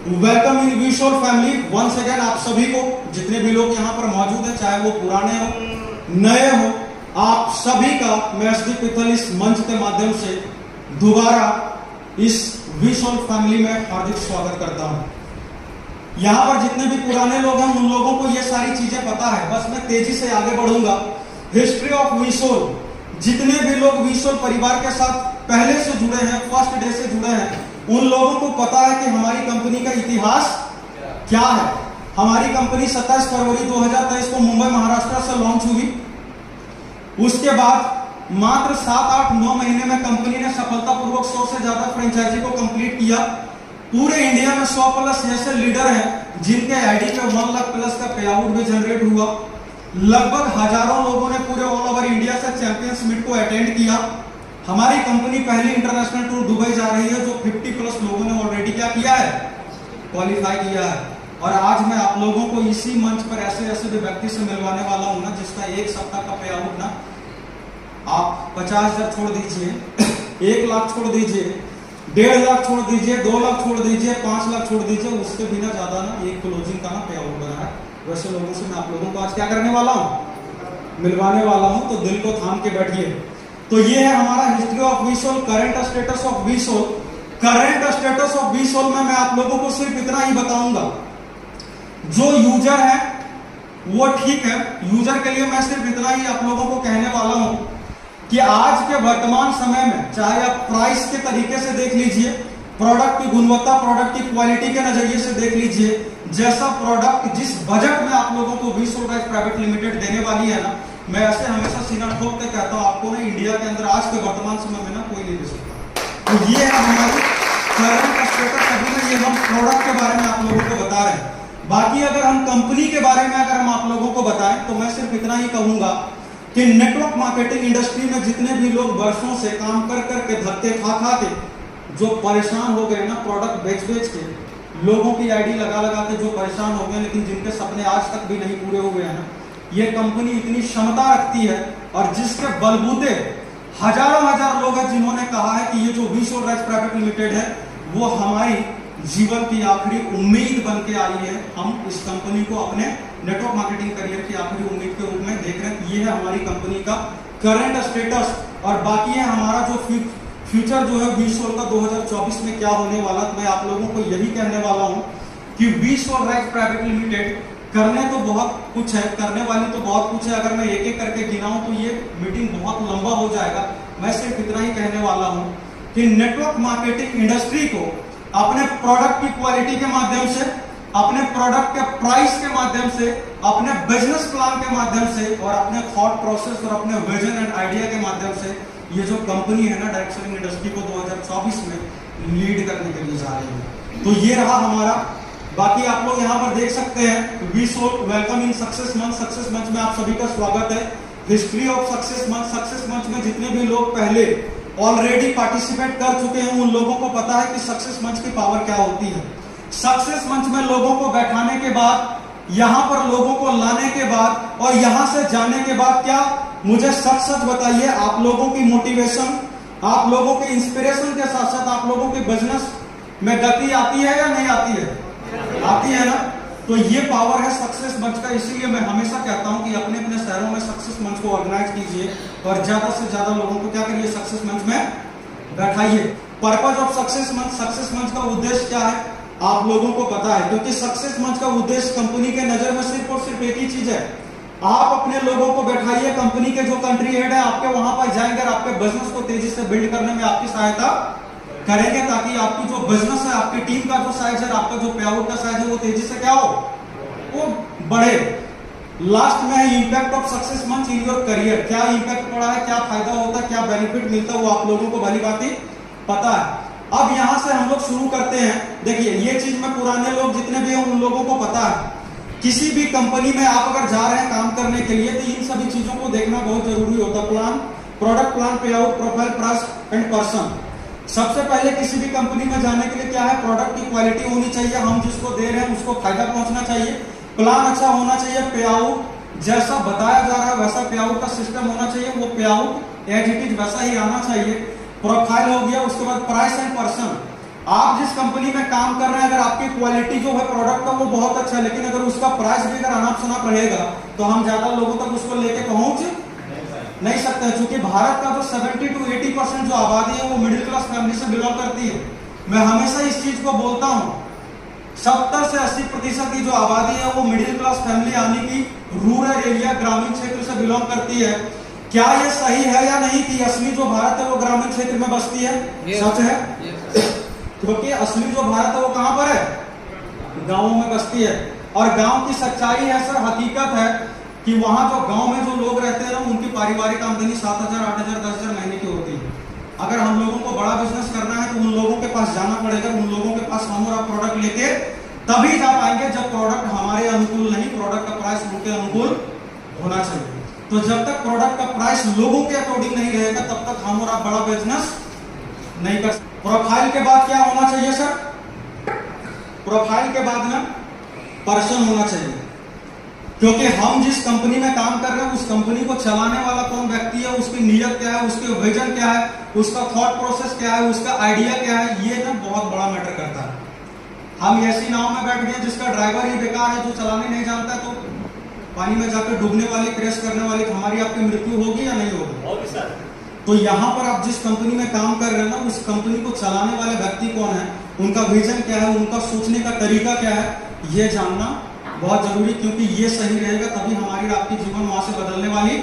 Welcome in Vishor family once again. आप सभी को, जितने भी लोग यहाँ पर मौजूद हैं, चाहे वो पुराने हो नए हो, आप सभी का मैं एसडी पित्तल इस मंच के माध्यम से दोबारा इस विशोर फैमिली में हार्दिक स्वागत करता हूँ। यहाँ पर जितने भी पुराने लोग हैं उन लोगों को ये सारी चीजें पता है, बस मैं तेजी से आगे बढ़ूंगा। हिस्ट्री ऑफ विशोर, जितने भी लोग विशोर परिवार के साथ पहले से जुड़े हैं, फर्स्ट डे से जुड़े हैं, उन लोगों को पता है कि हमारी कंपनी का इतिहास क्या है। हमारी कंपनी 27 फरवरी 2023 को मुंबई महाराष्ट्र से लॉन्च हुई। उसके बाद मात्र 7-8-9 महीने में कंपनी ने सफलतापूर्वक 100 से ज्यादा फ्रेंचाइजी को कंप्लीट किया। पूरे इंडिया में 100 प्लस ऐसे लीडर हैं जिनके आईडी पे 1 लाख प्लस का पे आउट भी जनरेट हुआ। लगभग हजारों लोगों ने पूरे ऑल ओवर इंडिया से चैंपियंस मीट को अटेंड किया। हमारी कंपनी पहली इंटरनेशनल टूर दुबई जा रही है, जो 50 प्लस लोगों ने ऑलरेडी क्या किया है, क्वालिफाई किया है। और आज मैं आप लोगों को इसी मंच पर ऐसे ऐसे व्यक्ति से मिलवाने वाला हूं ना, जिसका एक सप्ताह का पे आउट ना आप 50,000 छोड़ दीजिए, 1 लाख छोड़ दीजिए, 1.5 लाख छोड़ दीजिए, 2 लाख छोड़ दीजिए, 5 लाख छोड़ दीजिए, उसके बिना ज्यादा ना एक क्लोजिंग का ना पे आउट बना है। वैसे लोगों से मैं आप लोगों को आज क्या करने वाला हूँ, मिलवाने वाला हूँ। तो दिल को थाम के बैठिए। तो ये है हमारा history of Vishor, current status of Vishor. Current status of Vishor में मैं आप लोगों को सिर्फ इतना ही बताऊंगा, जो यूजर है वो ठीक है। यूजर के लिए मैं सिर्फ इतना ही आप लोगों को कहने वाला हूं कि आज के वर्तमान समय में चाहे आप प्राइस के तरीके से देख लीजिए, प्रोडक्ट की गुणवत्ता, प्रोडक्ट की क्वालिटी के नजरिए से देख लीजिए, जैसा प्रोडक्ट जिस बजट में आप लोगों को विशोर प्राइवेट लिमिटेड देने वाली है ना, मैं ऐसे हमेशा सीना ठोक के कहता हूं, आपको ना इंडिया के अंदर आज के वर्तमान समय में ना कोई नहीं दे सकता। तो ये है हमारी करंट स्टेटस। अभी ना ये हम प्रोडक्ट के बारे में आप लोगों को बता रहे हैं। बाकी अगर हम कंपनी के बारे में अगर हम आप लोगों को बताएं तो मैं सिर्फ इतना ही कहूंगा कि नेटवर्क मार्केटिंग इंडस्ट्री में जितने भी लोग वर्षों से काम कर करके, धक्के खा खा के जो परेशान हो गए ना, प्रोडक्ट बेच बेच के, लोगों की आईडी लगा लगा के जो परेशान हो गए, लेकिन जिनके सपने आज तक भी नहीं पूरे हुए हैं ना, ये कंपनी इतनी क्षमता रखती है और जिसके बलबूते हजारों हजार लोग हैं जिन्होंने कहा है कि ये जो विशोर प्राइवेट लिमिटेड है वो हमारी जीवन की आखिरी उम्मीद बन के आई है। हम इस कंपनी को अपने नेटवर्क मार्केटिंग करियर की आखिरी उम्मीद के रूप में देख रहे हैं। ये है हमारी कंपनी का करंट स्टेटस। और बाकी है हमारा जो फ्यूचर जो है विशोर का 2024 में क्या होने वाला। तो मैं आप लोगों को यही कहने वाला हूं कि विशोर प्राइवेट लिमिटेड करने तो बहुत कुछ है, करने वाली तो बहुत कुछ है। अगर मैं एक एक करके गिनाऊं तो ये मीटिंग बहुत लंबा हो जाएगा। मैं सिर्फ इतना ही कहने वाला हूं कि नेटवर्क मार्केटिंग इंडस्ट्री को अपने प्रोडक्ट की क्वालिटी के माध्यम से, अपने प्रोडक्ट के प्राइस के माध्यम से, अपने बिजनेस प्लान के माध्यम से और अपने थॉट प्रोसेस और अपने विजन एंड आइडिया के माध्यम से ये जो कंपनी है ना, डायरेक्ट सेलिंग इंडस्ट्री को 2024 में लीड करने के लिए जा रही है। तो ये रहा हमारा। बाकी आप लोग यहाँ पर देख सकते हैं विशोर वेलकम इन सक्सेस मंच। सक्सेस मंच में आप सभी का स्वागत है। हिस्ट्री ऑफ सक्सेस मंच। सक्सेस मंच में जितने भी लोग पहले ऑलरेडी पार्टिसिपेट कर चुके हैं उन लोगों को पता है कि सक्सेस मंच की पावर क्या होती है। सक्सेस मंच में लोगों को बैठाने के बाद, यहाँ पर लोगों को लाने के बाद और यहाँ से जाने के बाद क्या, मुझे सच सच बताइए, आप लोगों की मोटिवेशन, आप लोगों के इंस्पिरेशन के साथ साथ आप लोगों के बिजनेस में गति आती है या नहीं आती है? आती है ना। तो ये पावर है सक्सेस मंच का। इसीलिए मैं हमेशा कहता हूं कि अपने अपने शहरों में सक्सेस मंच को ऑर्गेनाइज कीजिए और ज्यादा से ज्यादा लोगों को क्या करिए, सक्सेस मंच में बैठाइए। पर्पज ऑफ सक्सेस मंच, सक्सेस मंच का उद्देश्य क्या है आप लोगों को पता है, क्योंकि सक्सेस मंच का उद्देश्य कंपनी के नजर में सिर्फ और सिर्फ एक ही चीज है, आप अपने लोगों को बैठाइए। कंपनी के जो कंट्री हेड है आपके वहां पर जाएंगे, आपके बिजनेस को तेजी से बिल्ड करने में आपकी सहायता करेंगे, ताकि आपकी जो बिजनेस है, आपकी टीम का जो साइज है, आपका जो पे आउट का साइज है, वो तेजी से क्या हो, वो बढ़े। लास्ट में है इंपैक्ट ऑफ सक्सेस मंच इन योर करियर। क्या इंपैक्ट पड़ा है, क्या फायदा होता है, क्या बेनिफिट मिलता है, वो आप लोगों को भली बात ही पता है। अब यहां से हम लोग शुरू करते हैं। देखिए ये चीज में पुराने लोग जितने भी हैं उन लोगों को पता है, किसी भी कंपनी में आप अगर जा रहे हैं काम करने के लिए तो इन सभी चीजों को देखना बहुत जरूरी होता है। प्लान, प्रोडक्ट प्लान, पे out, profile, price and person. सबसे पहले किसी भी कंपनी में जाने के लिए क्या है, प्रोडक्ट की क्वालिटी होनी चाहिए, हम जिसको दे रहे हैं उसको फायदा पहुंचना चाहिए, प्लान अच्छा होना चाहिए, पे आउट जैसा बताया जा रहा है वैसा पे आउट का सिस्टम होना चाहिए, वो पे आउट एज इट इज वैसा ही आना चाहिए। प्रोफाइल हो गया, उसके बाद प्राइस एंड पर्सन। आप जिस कंपनी में काम कर रहे हैं, अगर आपकी क्वालिटी जो है प्रोडक्ट का वो बहुत अच्छा है, लेकिन अगर उसका प्राइस भी अगर अनाप शनाप रहेगा तो हम ज्यादा लोगों तक उसको लेके पहुंच नहीं सकते, क्योंकि भारत का जो 70 to 80% जो आबादी है वो मिडिल क्लास फैमिली से बिलोंग करती है। मैं हमेशा इस चीज को बोलता हूं, 70 से 80% की जो आबादी है वो मिडिल क्लास फैमिली यानी कि रूरल एरिया, ग्रामीण क्षेत्र से बिलोंग करती है। क्या ये सही है या नहीं कि असली जो भारत है वो ग्रामीण क्षेत्र में बसती है? सच है, क्योंकि असली जो भारत है वो कहां पर है? गांवों में बसती है। और गांव की सच्चाई है सर, हकीकत है कि वहां जो गांव में जो लोग रहते हैं उनकी पारिवारिक आमदनी 7,000, 8,000, 10,000 महीने की होती है। अगर हम लोगों को बड़ा बिजनेस करना है तो उन लोगों के पास जाना पड़ेगा, उन लोगों के पास हम और आप प्रोडक्ट लेके तभी जा पाएंगे जब प्रोडक्ट हमारे अनुकूल नहीं, प्रोडक्ट का प्राइस उनके अनुकूल होना चाहिए। तो जब तक प्रोडक्ट का प्राइस लोगों के अकॉर्डिंग नहीं रहेगा तब तक हम और आप बड़ा बिजनेस नहीं कर सकते। प्रोफाइल के बाद क्या होना चाहिए सर? प्रोफाइल के बाद में पर्सन होना चाहिए, क्योंकि हम जिस कंपनी में काम कर रहे हैं उस कंपनी को चलाने वाला कौन व्यक्ति है, उसकी नीयत क्या है, उसके विजन क्या है, उसका थॉट प्रोसेस क्या है, उसका आइडिया क्या है, ये ना बहुत बड़ा मैटर करता है। हम ऐसी नाव में बैठ गए जिसका ड्राइवर ही बेकार है, जो चलाने नहीं जानता है, तो पानी में जाकर डूबने वाली, क्रैश करने वाली हमारी आपकी मृत्यु होगी या नहीं होगी? सर। तो यहाँ पर आप जिस कंपनी में काम कर रहे हैं ना, उस कंपनी को चलाने वाले व्यक्ति कौन है, उनका विजन क्या है, उनका सोचने का तरीका क्या है, ये जानना बहुत जरूरी, क्योंकि ये सही रहेगा तभी हमारी आपकी जीवन वहां से बदलने वाली